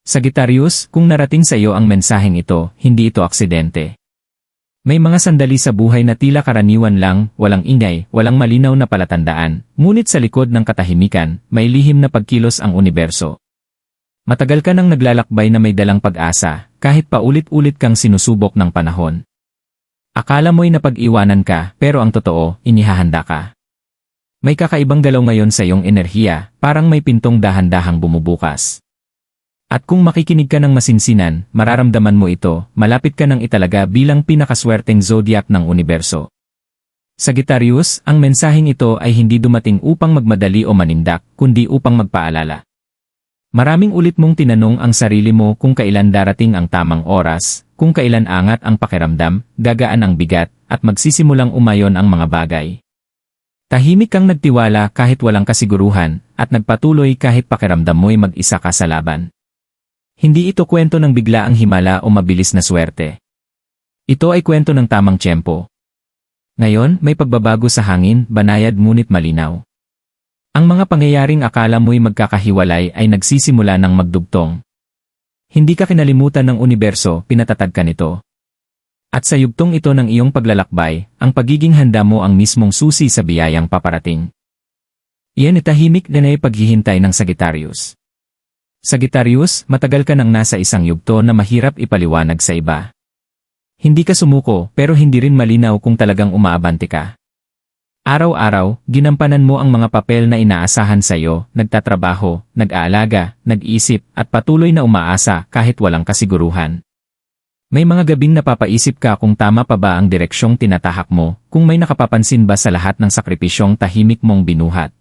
Sagittarius, kung narating sa iyo ang mensaheng ito, hindi ito aksidente. May mga sandali sa buhay na tila karaniwan lang, walang ingay, walang malinaw na palatandaan, ngunit sa likod ng katahimikan, may lihim na pagkilos ang universo. Matagal ka nang naglalakbay na may dalang pag-asa, kahit paulit-ulit kang sinusubok ng panahon. Akala mo'y napag-iwanan ka, pero ang totoo, inihahanda ka. May kakaibang galaw ngayon sa iyong enerhiya, parang may pintong dahan-dahang bumubukas. At kung makikinig ka ng masinsinan, mararamdaman mo ito, malapit ka nang italaga bilang pinakaswerteng zodiac ng universo. Sagittarius, ang mensaheng ito ay hindi dumating upang magmadali o manindak, kundi upang magpaalala. Maraming ulit mong tinanong ang sarili mo kung kailan darating ang tamang oras, kung kailan angat ang pakiramdam, gagaan ang bigat, at magsisimulang umayon ang mga bagay. Tahimik kang nagtiwala kahit walang kasiguruhan, at nagpatuloy kahit pakiramdam mo'y mag-isa ka sa laban. Hindi ito kwento ng biglaang himala o mabilis na swerte. Ito ay kwento ng tamang tiyempo. Ngayon, may pagbabago sa hangin, banayad ngunit malinaw. Ang mga pangyayaring akala mo'y magkakahiwalay ay nagsisimula ng magdugtong. Hindi ka kinalimutan ng universo, pinatatag ka nito. At sa yugtong ito ng iyong paglalakbay, ang pagiging handa mo ang mismong susi sa biyayang paparating. Iyan itahimik na paghihintay ng Sagittarius. Sagittarius, matagal ka nang nasa isang yugto na mahirap ipaliwanag sa iba. Hindi ka sumuko, pero hindi rin malinaw kung talagang umaabante ka. Araw-araw, ginampanan mo ang mga papel na inaasahan sa iyo, nagtatrabaho, nag-aalaga, nag-isip, at patuloy na umaasa kahit walang kasiguruhan. May mga gabing napapaisip ka kung tama pa ba ang direksyong tinatahak mo, kung may nakapapansin ba sa lahat ng sakripisyong tahimik mong binuhat.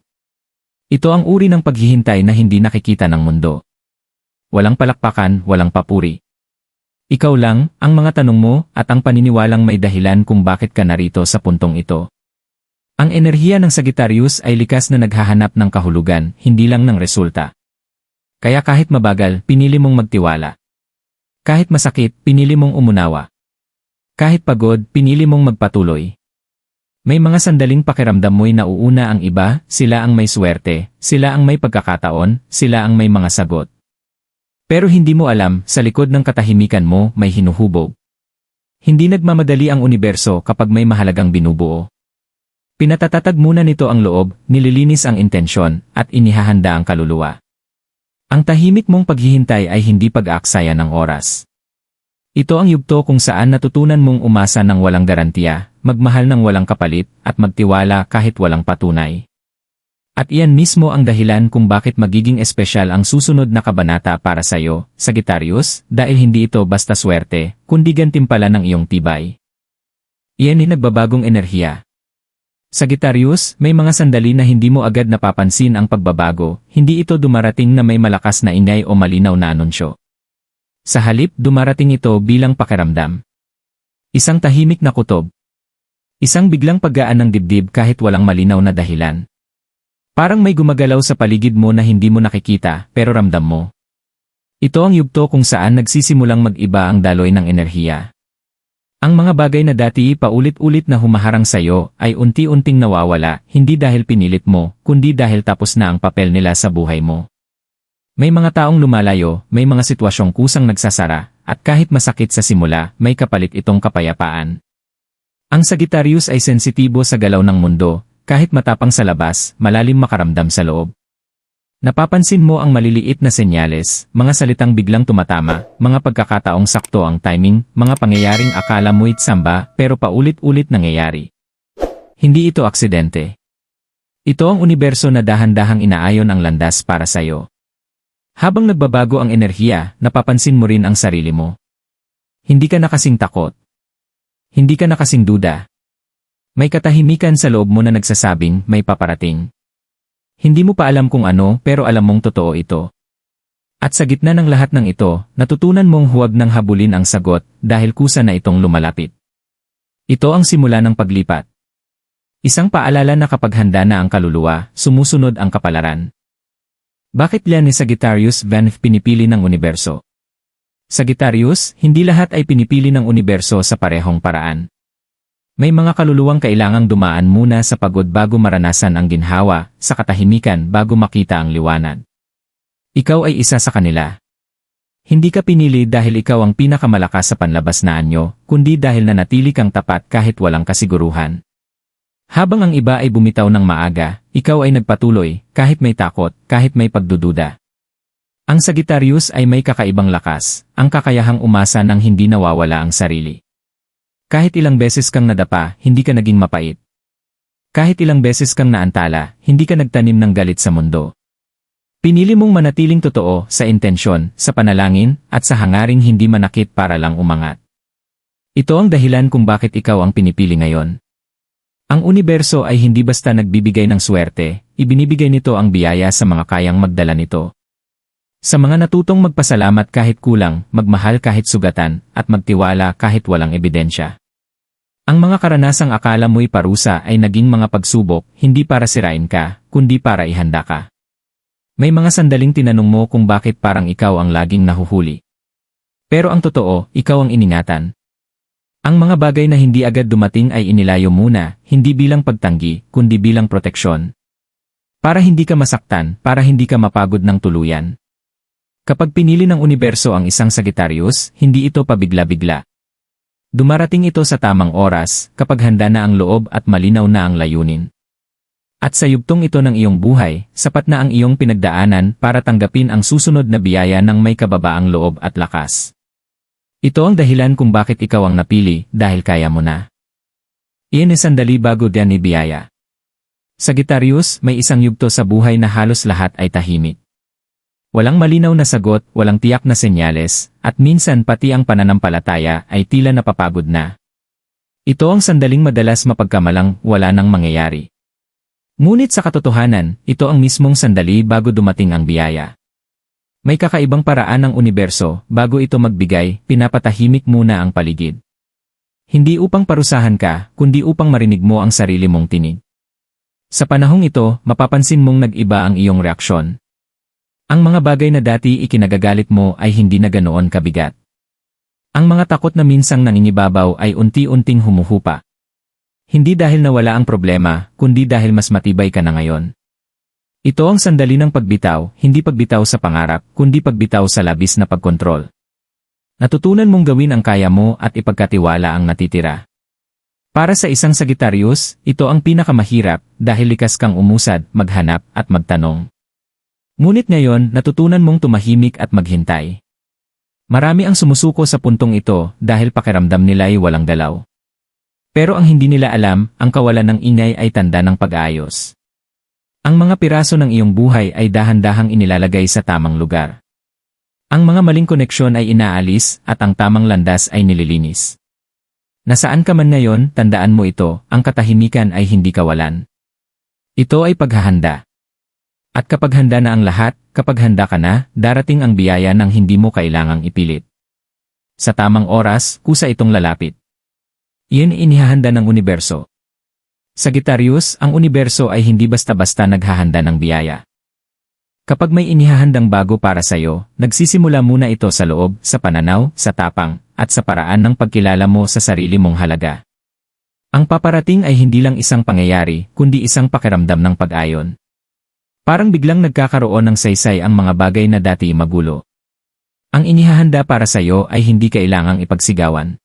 Ito ang uri ng paghihintay na hindi nakikita ng mundo. Walang palakpakan, walang papuri. Ikaw lang, ang mga tanong mo, at ang paniniwalang may dahilan kung bakit ka narito sa puntong ito. Ang enerhiya ng Sagittarius ay likas na naghahanap ng kahulugan, hindi lang ng resulta. Kaya kahit mabagal, pinili mong magtiwala. Kahit masakit, pinili mong umunawa. Kahit pagod, pinili mong magpatuloy. May mga sandaling pakiramdam mo'y nauuna ang iba, sila ang may swerte, sila ang may pagkakataon, sila ang may mga sagot. Pero hindi mo alam, sa likod ng katahimikan mo, may hinuhubog. Hindi nagmamadali ang universo kapag may mahalagang binubuo. Pinatatatag muna nito ang loob, nililinis ang intensyon, at inihahanda ang kaluluwa. Ang tahimik mong paghihintay ay hindi pag-aaksaya ng oras. Ito ang yugto kung saan natutunan mong umasa ng walang garantiya, magmahal ng walang kapalit, at magtiwala kahit walang patunay. At iyan mismo ang dahilan kung bakit magiging espesyal ang susunod na kabanata para sa iyo, Sagittarius, dahil hindi ito basta swerte, kundi gantimpala ng iyong tibay. Iyan ay nagbabagong enerhiya. Sagittarius, may mga sandali na hindi mo agad napapansin ang pagbabago, hindi ito dumarating na may malakas na ingay o malinaw na anunsyo. Sa halip, dumarating ito bilang pakiramdam. Isang tahimik na kutob. Isang biglang paggaan ng dibdib kahit walang malinaw na dahilan. Parang may gumagalaw sa paligid mo na hindi mo nakikita, pero ramdam mo. Ito ang yugto kung saan nagsisimulang mag-iba ang daloy ng enerhiya. Ang mga bagay na dati paulit-ulit na humaharang sa iyo ay unti-unting nawawala, hindi dahil pinilit mo, kundi dahil tapos na ang papel nila sa buhay mo. May mga taong lumalayo, may mga sitwasyong kusang nagsasara, at kahit masakit sa simula, may kapalit itong kapayapaan. Ang Sagittarius ay sensitibo sa galaw ng mundo, kahit matapang sa labas, malalim makaramdam sa loob. Napapansin mo ang maliliit na senyales, mga salitang biglang tumatama, mga pagkakataong sakto ang timing, mga pangyayaring akala mo'y tsamba pero paulit-ulit nangyayari. Hindi ito aksidente. Ito ang universo na dahan-dahang inaayon ang landas para sa'yo. Habang nagbabago ang enerhiya, napapansin mo rin ang sarili mo. Hindi ka na kasing takot. Hindi ka na kasing duda. May katahimikan sa loob mo na nagsasabing may paparating. Hindi mo pa alam kung ano pero alam mong totoo ito. At sa gitna ng lahat ng ito, natutunan mong huwag nang habulin ang sagot dahil kusa na itong lumalapit. Ito ang simula ng paglipat. Isang paalala na kapag handa na ang kaluluwa, sumusunod ang kapalaran. Bakit yan ni Sagittarius pinipili ng universo? Sagittarius, hindi lahat ay pinipili ng universo sa parehong paraan. May mga kaluluwang kailangang dumaan muna sa pagod bago maranasan ang ginhawa, sa katahimikan bago makita ang liwanag. Ikaw ay isa sa kanila. Hindi ka pinili dahil ikaw ang pinakamalakas sa panlabas na anyo, kundi dahil nanatili kang tapat kahit walang kasiguruhan. Habang ang iba ay bumitaw ng maaga, ikaw ay nagpatuloy, kahit may takot, kahit may pagdududa. Ang Sagittarius ay may kakaibang lakas, ang kakayahang umasa nang hindi nawawala ang sarili. Kahit ilang beses kang nadapa, hindi ka naging mapait. Kahit ilang beses kang naantala, hindi ka nagtanim ng galit sa mundo. Pinili mong manatiling totoo sa intensyon, sa panalangin, at sa hangaring hindi manakit para lang umangat. Ito ang dahilan kung bakit ikaw ang pinipili ngayon. Ang universo ay hindi basta nagbibigay ng swerte, ibinibigay nito ang biyaya sa mga kayang magdala nito. Sa mga natutong magpasalamat kahit kulang, magmahal kahit sugatan, at magtiwala kahit walang ebidensya. Ang mga karanasang akala mo'y parusa ay naging mga pagsubok, hindi para sirain ka, kundi para ihanda ka. May mga sandaling tinanong mo kung bakit parang ikaw ang laging nahuhuli. Pero ang totoo, ikaw ang iningatan. Ang mga bagay na hindi agad dumating ay inilayo muna, hindi bilang pagtanggi, kundi bilang proteksyon. Para hindi ka masaktan, para hindi ka mapagod ng tuluyan. Kapag pinili ng universo ang isang Sagittarius, hindi ito pabigla-bigla. Dumarating ito sa tamang oras, kapag handa na ang loob at malinaw na ang layunin. At sa yugtong ito ng iyong buhay, sapat na ang iyong pinagdaanan para tanggapin ang susunod na biyaya ng may kababaang loob at lakas. Ito ang dahilan kung bakit ikaw ang napili, dahil kaya mo na. Iyan ay sandali bago diyan ni biyaya. Sagittarius, may isang yugto sa buhay na halos lahat ay tahimik. Walang malinaw na sagot, walang tiyak na senyales, at minsan pati ang pananampalataya ay tila napapagod na. Ito ang sandaling madalas mapagkamalang wala nang mangyayari. Ngunit sa katotohanan, ito ang mismong sandali bago dumating ang biyaya. May kakaibang paraan ng universo, bago ito magbigay, pinapatahimik muna ang paligid. Hindi upang parusahan ka, kundi upang marinig mo ang sarili mong tinig. Sa panahong ito, mapapansin mong nag-iba ang iyong reaksyon. Ang mga bagay na dati ikinagagalit mo ay hindi na ganoon kabigat. Ang mga takot na minsang nangingibabaw ay unti-unting humuhupa. Hindi dahil nawala ang problema, kundi dahil mas matibay ka na ngayon. Ito ang sandali ng pagbitaw, hindi pagbitaw sa pangarap, kundi pagbitaw sa labis na pagkontrol. Natutunan mong gawin ang kaya mo at ipagkatiwala ang natitira. Para sa isang Sagittarius, ito ang pinakamahirap dahil likas kang umusad, maghanap at magtanong. Ngunit ngayon, natutunan mong tumahimik at maghintay. Marami ang sumusuko sa puntong ito dahil pakiramdam nila ay walang galaw. Pero ang hindi nila alam, ang kawalan ng ingay ay tanda ng pag-aayos. Ang mga piraso ng iyong buhay ay dahan-dahang inilalagay sa tamang lugar. Ang mga maling koneksyon ay inaalis at ang tamang landas ay nililinis. Nasaan ka man ngayon, tandaan mo ito, ang katahimikan ay hindi kawalan. Ito ay paghahanda. At kapag handa na ang lahat, kapag handa ka na, darating ang biyaya ng hindi mo kailangang ipilit. Sa tamang oras, kusa itong lalapit. Iyan inihahanda ng universo. Sagittarius, ang universo ay hindi basta-basta naghahanda ng biyaya. Kapag may inihahandang bago para sa iyo, nagsisimula muna ito sa loob, sa pananaw, sa tapang, at sa paraan ng pagkilala mo sa sarili mong halaga. Ang paparating ay hindi lang isang pangyayari, kundi isang pakiramdam ng pag-ayon. Parang biglang nagkakaroon ng saysay ang mga bagay na dati magulo. Ang inihahanda para sa iyo ay hindi kailangang ipagsigawan.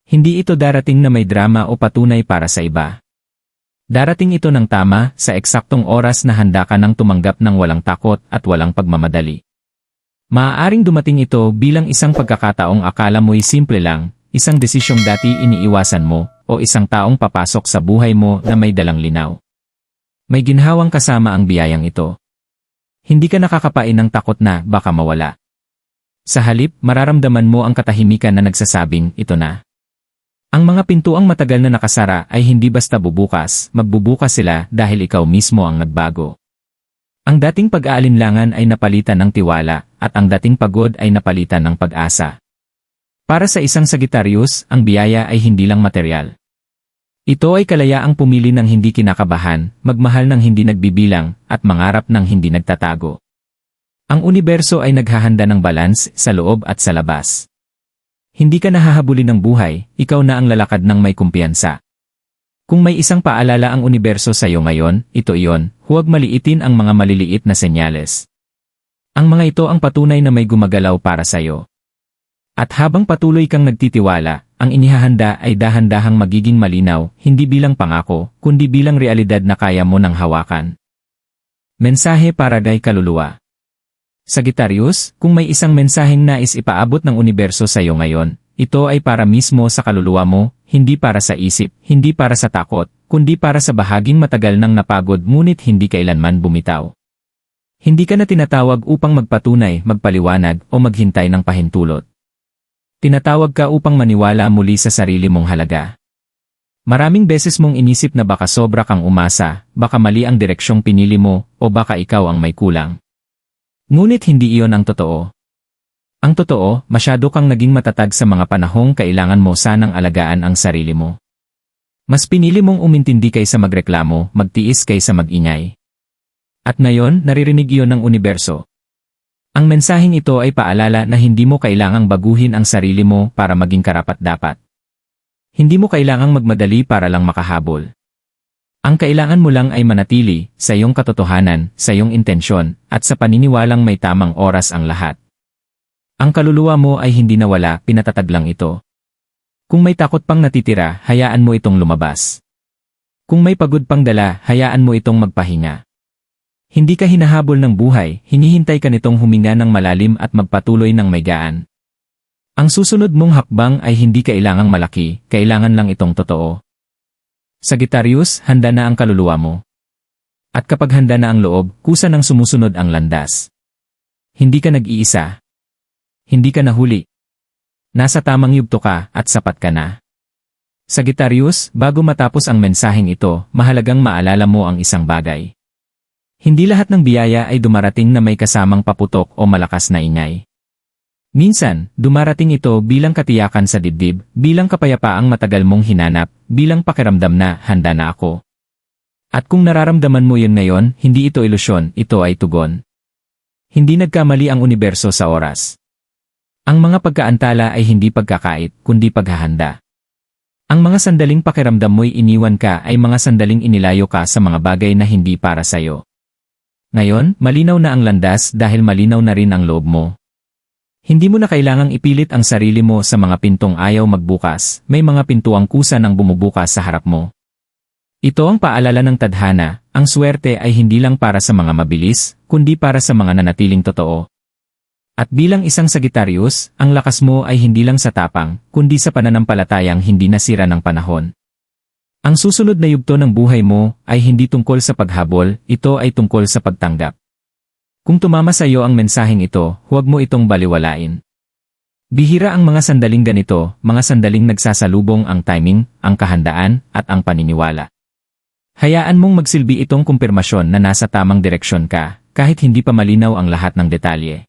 Hindi ito darating na may drama o patunay para sa iba. Darating ito ng tama, sa eksaktong oras na handa ka nang tumanggap ng walang takot at walang pagmamadali. Maaaring dumating ito bilang isang pagkakataong akala mo'y simple lang, isang desisyong dati iniiwasan mo, o isang taong papasok sa buhay mo na may dalang linaw. May ginhawang kasama ang biyayang ito. Hindi ka nakakapain ng takot na baka mawala. Sa halip, mararamdaman mo ang katahimikan na nagsasabing, ito na. Ang mga pintuang matagal na nakasara ay hindi basta bubukas, magbubukas sila dahil ikaw mismo ang nagbago. Ang dating pag-aalinlangan ay napalitan ng tiwala, at ang dating pagod ay napalitan ng pag-asa. Para sa isang Sagittarius, ang biyaya ay hindi lang materyal. Ito ay kalayaang pumili ng hindi kinakabahan, magmahal ng hindi nagbibilang, at mangarap ng hindi nagtatago. Ang universo ay naghahanda ng balance sa loob at sa labas. Hindi ka nahahabulin ng buhay, ikaw na ang lalakad ng may kumpiyansa. Kung may isang paalala ang universo sa iyo ngayon, ito iyon, huwag maliitin ang mga maliliit na senyales. Ang mga ito ang patunay na may gumagalaw para sa'yo. At habang patuloy kang nagtitiwala, ang inihahanda ay dahan-dahang magiging malinaw, hindi bilang pangako, kundi bilang realidad na kaya mo nang hawakan. Mensahe para kay kaluluwa. Sagittarius, kung may isang mensaheng nais ipaabot ng universo sa iyo ngayon, ito ay para mismo sa kaluluwa mo, hindi para sa isip, hindi para sa takot, kundi para sa bahaging matagal nang napagod ngunit hindi kailanman bumitaw. Hindi ka na tinatawag upang magpatunay, magpaliwanag, o maghintay ng pahintulot. Tinatawag ka upang maniwala muli sa sarili mong halaga. Maraming beses mong inisip na baka sobra kang umasa, baka mali ang direksyong pinili mo, o baka ikaw ang may kulang. Ngunit hindi iyon ang totoo. Ang totoo, masyado kang naging matatag sa mga panahong kailangan mo sanang alagaan ang sarili mo. Mas pinili mong umintindi kaysa magreklamo, magtiis kaysa magingay. At ngayon, naririnig iyon ng universo. Ang mensaheng ito ay paalala na hindi mo kailangang baguhin ang sarili mo para maging karapat-dapat. Hindi mo kailangang magmadali para lang makahabol. Ang kailangan mo lang ay manatili sa iyong katotohanan, sa iyong intensyon, at sa paniniwalang may tamang oras ang lahat. Ang kaluluwa mo ay hindi nawala, pinatatag lang ito. Kung may takot pang natitira, hayaan mo itong lumabas. Kung may pagod pang dala, hayaan mo itong magpahinga. Hindi ka hinahabol ng buhay, hinihintay ka nitong huminga ng malalim at magpatuloy ng may gaan. Ang susunod mong hakbang ay hindi kailangang malaki, kailangan lang itong totoo. Sagittarius, handa na ang kaluluwa mo. At kapag handa na ang loob, kusa nang sumusunod ang landas. Hindi ka nag-iisa. Hindi ka nahuli. Nasa tamang yugto ka at sapat ka na. Sagittarius, bago matapos ang mensaheng ito, mahalagang maalala mo ang isang bagay. Hindi lahat ng biyaya ay dumarating na may kasamang paputok o malakas na ingay. Minsan, dumarating ito bilang katiyakan sa dibdib, bilang kapayapaang matagal mong hinanap, bilang pakiramdam na handa na ako. At kung nararamdaman mo yun ngayon, hindi ito ilusyon, ito ay tugon. Hindi nagkamali ang universo sa oras. Ang mga pagkaantala ay hindi pagkakait, kundi paghahanda. Ang mga sandaling pakiramdam mo'y iniwan ka ay mga sandaling inilayo ka sa mga bagay na hindi para sa'yo. Ngayon, malinaw na ang landas dahil malinaw na rin ang loob mo. Hindi mo na kailangang ipilit ang sarili mo sa mga pintong ayaw magbukas, may mga pintuang kusa nang bumubukas sa harap mo. Ito ang paalala ng tadhana, ang swerte ay hindi lang para sa mga mabilis, kundi para sa mga nanatiling totoo. At bilang isang Sagittarius, ang lakas mo ay hindi lang sa tapang, kundi sa pananampalatayang hindi nasira ng panahon. Ang susunod na yugto ng buhay mo ay hindi tungkol sa paghabol, ito ay tungkol sa pagtanggap. Kung tumama sa iyo ang mensaheng ito, huwag mo itong baliwalain. Bihira ang mga sandaling ganito, mga sandaling nagsasalubong ang timing, ang kahandaan, at ang paniniwala. Hayaan mong magsilbi itong kumpirmasyon na nasa tamang direksyon ka, kahit hindi pa malinaw ang lahat ng detalye.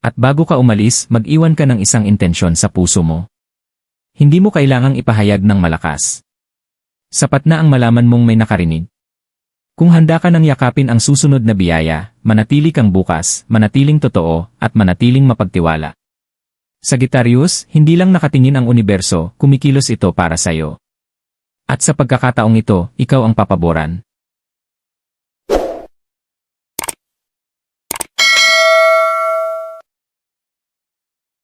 At bago ka umalis, mag-iwan ka ng isang intensyon sa puso mo. Hindi mo kailangang ipahayag ng malakas. Sapat na ang malaman mong may nakarinig. Kung handa ka nang yakapin ang susunod na biyaya, manatili kang bukas, manatiling totoo, at manatiling mapagtiwala. Sagittarius, hindi lang nakatingin ang universo, kumikilos ito para sa'yo. At sa pagkakataong ito, ikaw ang papaboran.